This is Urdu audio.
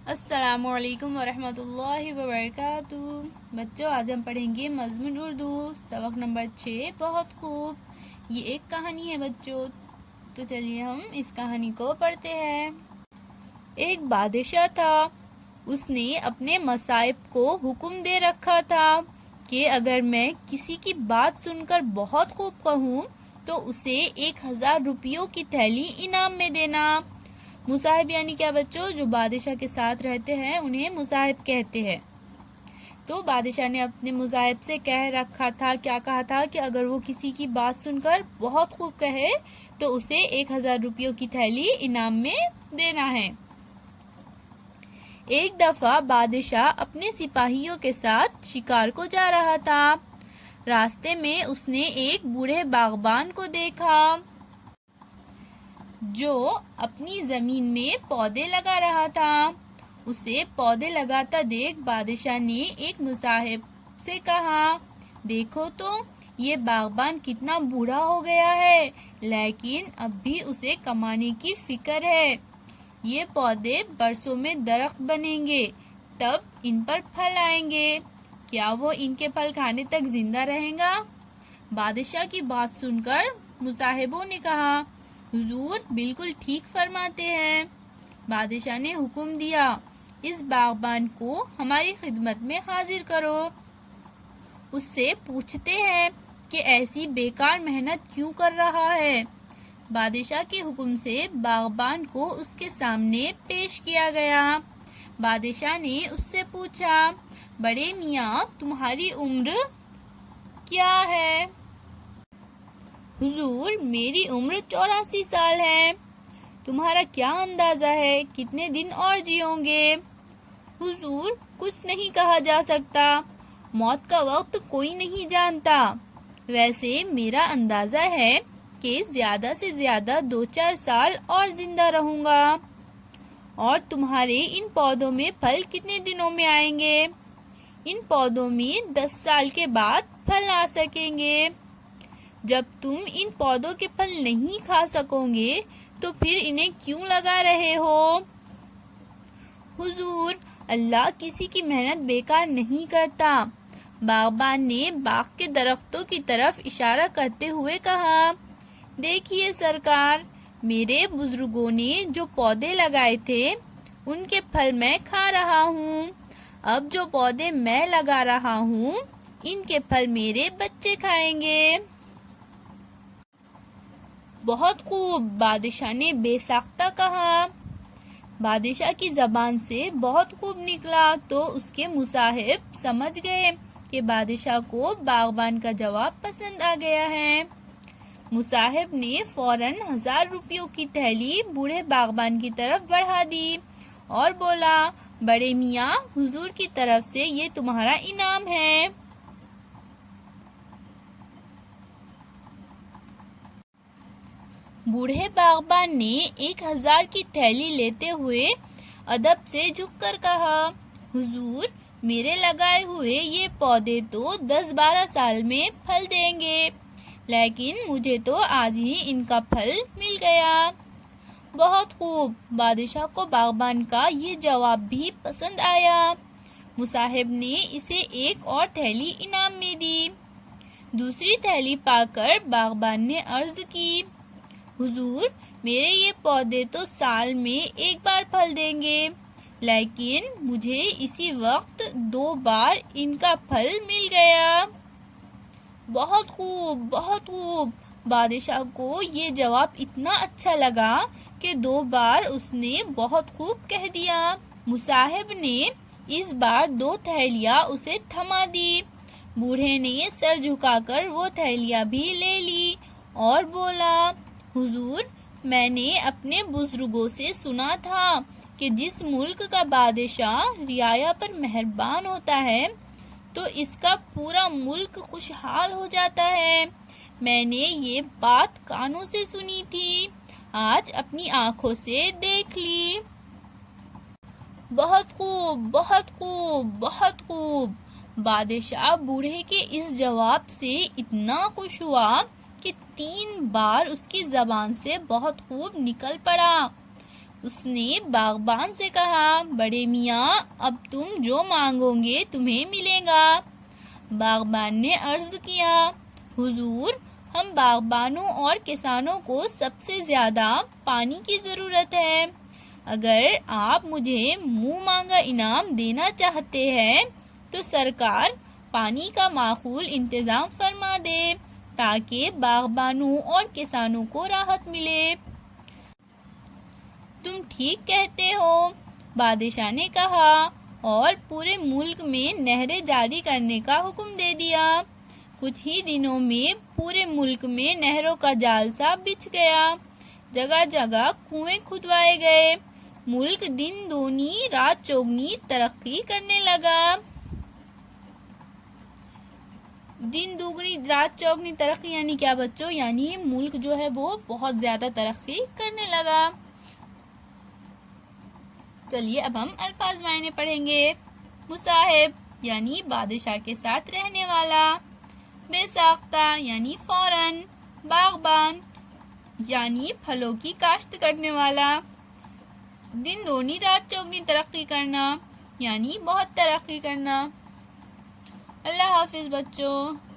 السلام علیکم ورحمۃ اللہ وبرکاتہ۔ بچوں، آج ہم پڑھیں گے مضمون اردو سبق نمبر 6 بہت خوب۔ یہ ایک کہانی ہے بچوں، تو چلیے ہم اس کہانی کو پڑھتے ہیں۔ ایک بادشاہ تھا، اس نے اپنے مصائب کو حکم دے رکھا تھا کہ اگر میں کسی کی بات سن کر بہت خوب کہوں تو اسے 1000 روپیوں کی تھیلی انعام میں دینا۔ مصاحب یعنی کیا بچوں؟ جو بادشاہ کے ساتھ رہتے ہیں انہیں مصاحب کہتے ہیں۔ تو بادشاہ نے اپنے مصاحب سے کہہ رکھا تھا، کیا کہا تھا کہ اگر وہ کسی کی بات سن کر بہت خوب کہے تو اسے 1000 روپیوں کی تھیلی انعام میں دینا ہے۔ ایک دفعہ بادشاہ اپنے سپاہیوں کے ساتھ شکار کو جا رہا تھا۔ راستے میں اس نے ایک بوڑھے باغبان کو دیکھا جو اپنی زمین میں پودے لگا رہا تھا۔ اسے پودے لگاتا دیکھ بادشاہ نے ایک مصاحب سے کہا، دیکھو تو یہ باغبان کتنا بوڑھا ہو گیا ہے، لیکن اب بھی اسے کمانے کی فکر ہے۔ یہ پودے برسوں میں درخت بنیں گے، تب ان پر پھل آئیں گے، کیا وہ ان کے پھل کھانے تک زندہ رہیں گا؟ بادشاہ کی بات سن کر مصاحبوں نے کہا، حضور بالکل ٹھیک فرماتے ہیں۔ بادشاہ نے حکم دیا، اس باغبان کو ہماری خدمت میں حاضر کرو۔ اس سے پوچھتے ہیں کہ ایسی بیکار محنت کیوں کر رہا ہے۔ بادشاہ کے حکم سے باغبان کو اس کے سامنے پیش کیا گیا۔ بادشاہ نے اس سے پوچھا، بڑے میاں تمہاری عمر کیا ہے؟ حضور میری عمر 84 سال ہے۔ تمہارا کیا اندازہ ہے کتنے دن اور جیو گے؟ حضور کچھ نہیں کہا جا سکتا، موت کا وقت کوئی نہیں جانتا، ویسے میرا اندازہ ہے کہ زیادہ سے زیادہ 2-4 سال اور زندہ رہوں گا۔ اور تمہارے ان پودوں میں پھل کتنے دنوں میں آئیں گے؟ ان پودوں میں 10 سال کے بعد پھل آ سکیں گے۔ جب تم ان پودوں کے پھل نہیں کھا سکو گے تو پھر انہیں کیوں لگا رہے ہو؟ حضور اللہ کسی کی محنت بیکار نہیں کرتا۔ باغبان نے باغ کے درختوں کی طرف اشارہ کرتے ہوئے کہا، دیکھیے سرکار، میرے بزرگوں نے جو پودے لگائے تھے ان کے پھل میں کھا رہا ہوں، اب جو پودے میں لگا رہا ہوں ان کے پھل میرے بچے کھائیں گے۔ بہت خوب، بادشاہ نے بے ساختہ کہا۔ بادشاہ کی زبان سے بہت خوب نکلا تو اس کے مصاحب سمجھ گئے کہ بادشاہ کو باغبان کا جواب پسند آ گیا ہے۔ مصاحب نے فوراً 1000 روپیوں کی تھیلی بوڑھے باغبان کی طرف بڑھا دی اور بولا، بڑے میاں حضور کی طرف سے یہ تمہارا انعام ہے۔ بوڑھے باغبان نے 1000 کی تھیلی لیتے ہوئے ادب سے جھک کر کہا، حضور میرے لگائے ہوئے یہ پودے تو 10-12 سال میں پھل دیں گے، لیکن مجھے تو آج ہی ان کا پھل مل گیا۔ بہت خوب، بادشاہ کو باغبان کا یہ جواب بھی پسند آیا۔ مصاحب نے اسے ایک اور تھیلی انعام میں دی۔ دوسری تھیلی پا کر باغبان نے عرض کی، حضور میرے یہ پودے تو سال میں ایک بار پھل دیں گے، لیکن مجھے اسی وقت 2 بار ان کا پھل مل گیا۔ بہت خوب، بہت خوب، بادشاہ کو یہ جواب اتنا اچھا لگا کہ 2 بار اس نے بہت خوب کہہ دیا۔ مصاحب نے اس بار 2 تھیلیاں اسے تھما دی۔ بوڑھے نے سر جھکا کر وہ تھیلیاں بھی لے لی اور بولا، حضور میں نے اپنے بزرگوں سے سنا تھا کہ جس ملک کا بادشاہ رعایا پر مہربان ہوتا ہے تو اس کا پورا ملک خوشحال ہو جاتا ہے۔ میں نے یہ بات کانوں سے سنی تھی، آج اپنی آنکھوں سے دیکھ لی۔ بہت خوب، بہت خوب، بہت خوب، بادشاہ بوڑھے کے اس جواب سے اتنا خوش ہوا کہ 3 بار اس کی زبان سے بہت خوب نکل پڑا۔ اس نے باغبان سے کہا، بڑے میاں اب تم جو مانگو گے تمہیں ملے گا۔ باغبان نے عرض کیا، حضور ہم باغبانوں اور کسانوں کو سب سے زیادہ پانی کی ضرورت ہے، اگر آپ مجھے منہ مانگا انعام دینا چاہتے ہیں تو سرکار پانی کا معقول انتظام فرما دے تاکہ باغبانوں اور کسانوں کو راحت ملے۔ تم ٹھیک کہتے ہو، بادشاہ نے کہا، اور پورے ملک میں نہریں جاری کرنے کا حکم دے دیا۔ کچھ ہی دنوں میں پورے ملک میں نہروں کا جال سا بچھ گیا، جگہ جگہ کنویں کھدوائے گئے، ملک دن دگنی رات چوگنی ترقی کرنے لگا۔ دن دوگنی رات چوگنی ترقی یعنی کیا بچوں؟ یعنی ملک جو ہے وہ بہت زیادہ ترقی کرنے لگا۔ چلیے اب ہم الفاظ معنی پڑھیں گے۔ مصاحب یعنی بادشاہ کے ساتھ رہنے والا، بے ساختہ یعنی فوراً، باغبان یعنی پھلوں کی کاشت کرنے والا، دن دگنی رات چوگنی ترقی کرنا یعنی بہت ترقی کرنا۔ اللہ حافظ بچوں۔